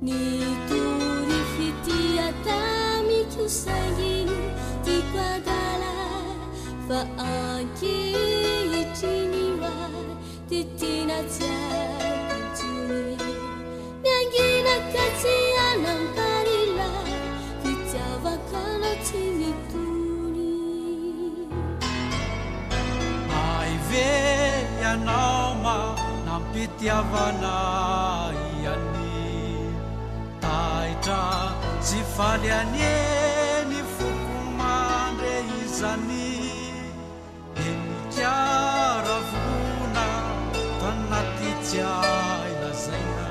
Niturifitia tamiku sangini tikwadala fa ankiitiniwa titina tiatuni nyangina katiana mparila fitiavakana timituni aive yanaoma nampitiavana Zifalianieni fukumande izani enikiaravuna tanatitsiaina zaina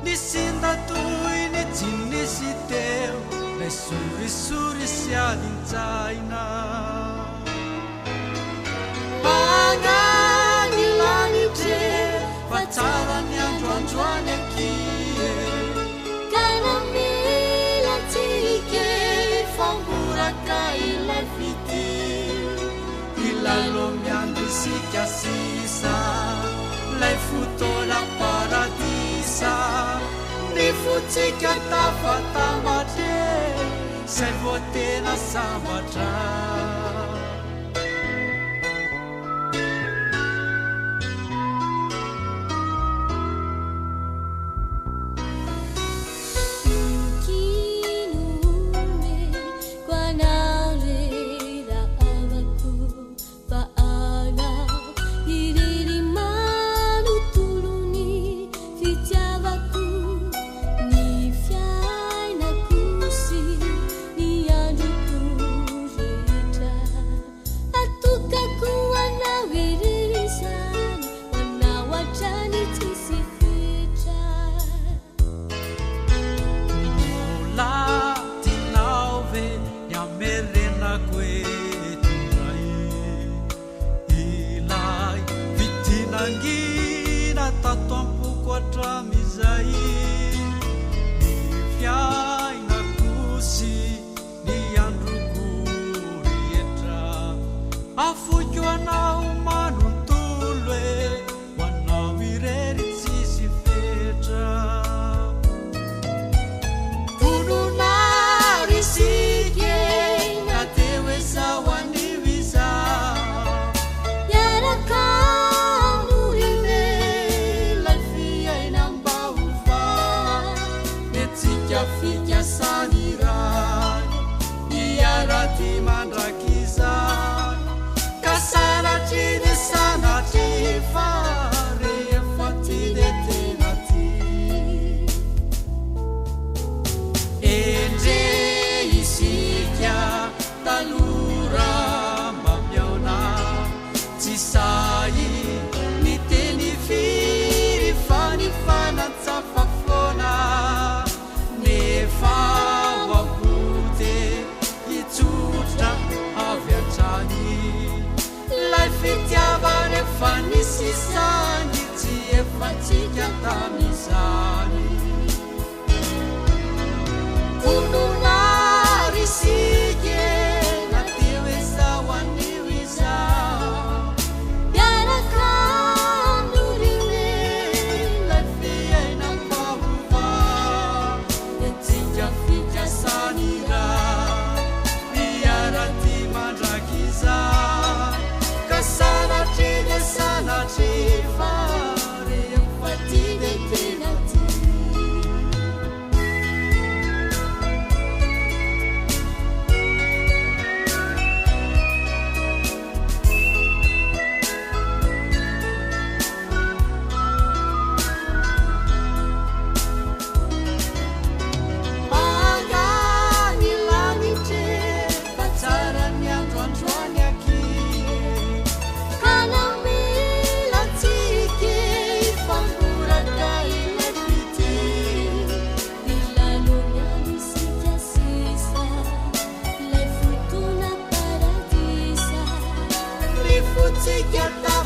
nisinda tuini tinisiteu lai surisuri sialinjaina Panganilanite pacarani androandroany akie Ilai fiti ilalo miandisika sisa lai futola paradisa ni futsika tafatamatre sai votena sambatra Angina tatoampuko atramizay nifiaina kosi ny androko rehetra afoky anao manontolo e ho anao irery tsisy fetra vononary sike na teo ezao anio iza yaraka fika sanirai iarati mandrakiza kasaratrini sanatri farefatine tenati endre isika talura mamiaona tsy sai ny teny firy fanifanantsafafona fawabote itsutra aviatrani lai fitiavane fanisisani tie fatika tamizani ununari sige na tiwe sawaniwiza yaraka nurine lai fia inampavuva fika sanira niarati mandrakiza kasanatrile sanatri fare fatine tenati Together